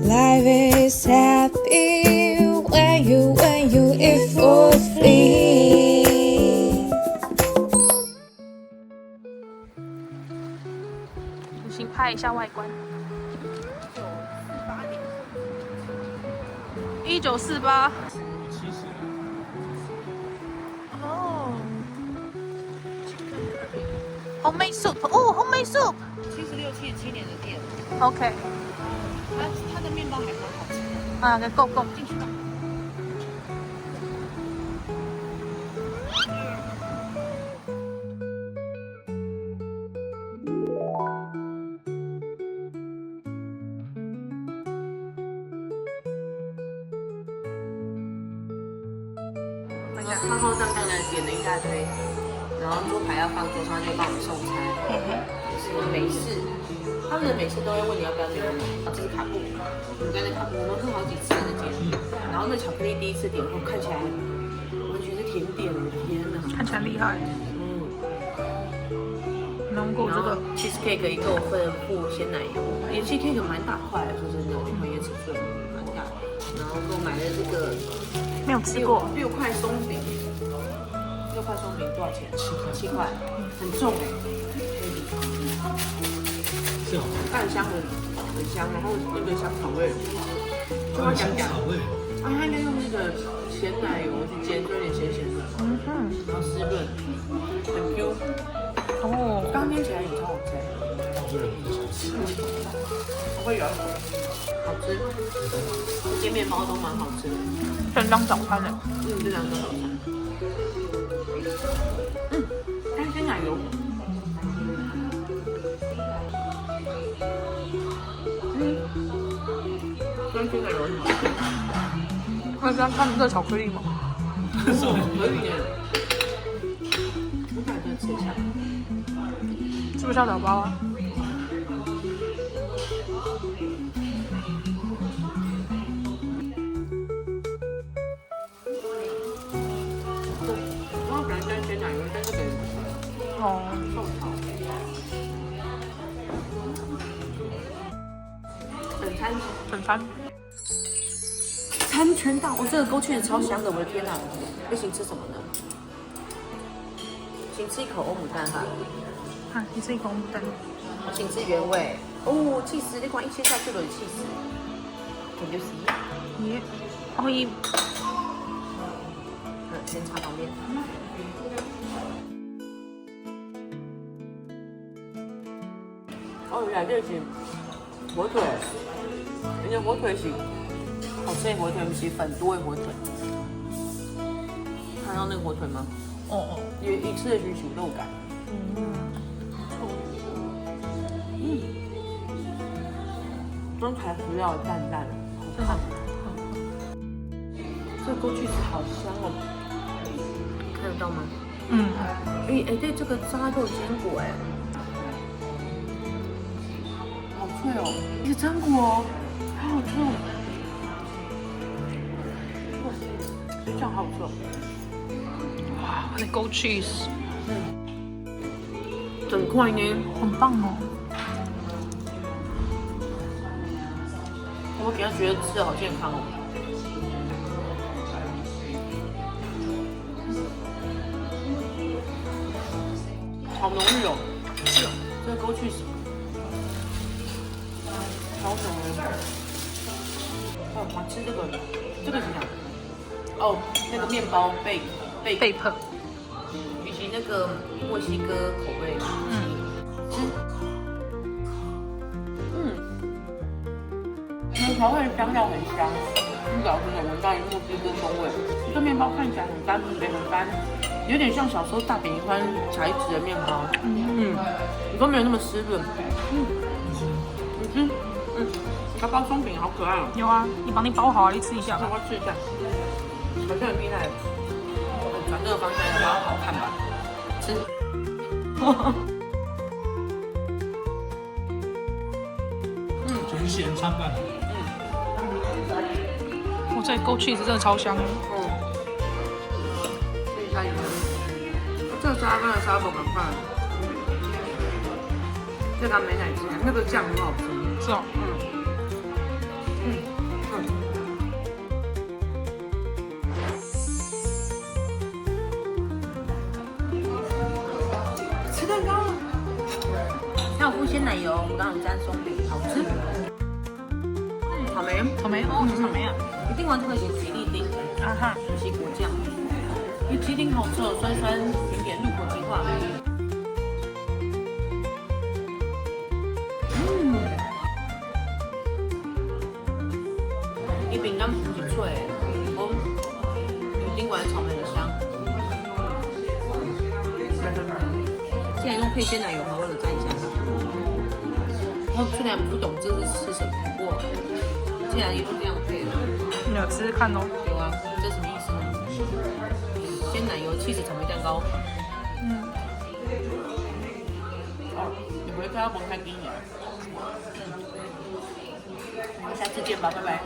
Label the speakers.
Speaker 1: Life is happy when you it for free。
Speaker 2: 重新拍一下外观。1948。哦。Homemade soup， 哦 ，Homemade soup。
Speaker 3: 76、77年的店。
Speaker 2: OK。
Speaker 3: 它的面包还蛮好吃的。
Speaker 2: 啊，够
Speaker 3: 进去吧。然后刚刚点了一大堆，然后桌牌要放桌上，就帮我们送餐。就是美式，他们的美式都会问你要不要点什么。这是卡布，我刚才卡布，我们喝好几次的点。然后那巧克力第一次点后看起来完全是甜点，我的天哪！
Speaker 2: 看起来厉害。浓过这个
Speaker 3: cheesecake 一个我分布鲜奶油，也 cheesecake 蛮大块的，说真的，然后也尺寸蛮大。然后给我买了这个。
Speaker 2: 没有吃过
Speaker 3: 6块松饼，6块松饼多少钱？7块，很重哎，是哦，它很香，很香，然后那个香草味，就它香草味，啊，它应该用那个咸奶油去煎，就有点咸咸的，然后湿润，很 Q， 哦，刚捏起来也超好吃，我会咬一口，好吃，这些面包都蛮好吃的。
Speaker 2: 便当早餐的，
Speaker 3: 这两个早餐，干鲜奶油，干鲜奶油很好吃。
Speaker 2: 那这样看热巧克力吗？
Speaker 3: 可以耶，我感觉吃一下，
Speaker 2: 是不是要打包啊？哦，整餐，
Speaker 3: 餐全到，我这个勾芡超香的，我的天哪！那行吃什么呢？请吃一口欧姆蛋哈。
Speaker 2: 啊，你吃一口欧姆蛋。
Speaker 3: 请吃原味。哦，气死！你看一切下去都有气死。肯定是。
Speaker 2: 耶，可以。
Speaker 3: 先插旁边。哦，原来这是火腿，人家火腿是好吃的火腿，不是粉多的火腿。看到那个火腿吗？哦，一吃的是熟肉感。中材不要淡淡，好看。这个枸杞子好香哦，看得到吗？对，这个渣都有坚果哎。对哦，是榛果哦，好好吃哦！这样好好吃哦！
Speaker 2: 哇，那 Go cheese，
Speaker 3: 整块呢，
Speaker 2: 很棒哦！
Speaker 3: 我给他觉得吃的好健康哦。好浓郁哦！是哦，这个 Go cheese。好爽哦！我吃这个是什么？哦，那个面包贝克，以及那个墨西哥口味。调味香料很香，老师有闻到墨西哥风味。这面包看起来很干，很干，有点像小时候大饼宽材质的面包。你都没有那么湿润。它包松饼好可爱哦！
Speaker 2: 有啊，你帮你包好啊，你吃一下吧。
Speaker 3: 我吃一下，好像很厉害。转这个方向要让它好看吧？吃。
Speaker 4: 就是咸参半。
Speaker 2: 我这 Go cheese 真的超香的。
Speaker 3: 试一下油。这个沙拉跟沙拉很快。这个美乃滋，那个酱很好吃。
Speaker 2: 是哦。
Speaker 3: 吃蛋糕了，还有附鲜奶油，我们刚刚有沾松饼，好吃。草莓，
Speaker 2: 草莓哦，是草莓啊。
Speaker 3: 一定玩这个是吉利丁，
Speaker 2: 啊哈，
Speaker 3: 是果酱。因为吉利丁好吃哦，酸酸甜甜，入口即化。伊饼干不是脆，丁管草莓的香。既然用配鲜奶油，好好的蘸一下。虽然不懂这是吃什么，不过既然一路这样配了，
Speaker 2: 你有吃吃看哦。
Speaker 3: 有啊，这什么意思呢？鲜奶油起司草莓蛋糕。哦，你回家要不开给你。我们下次见吧，拜拜。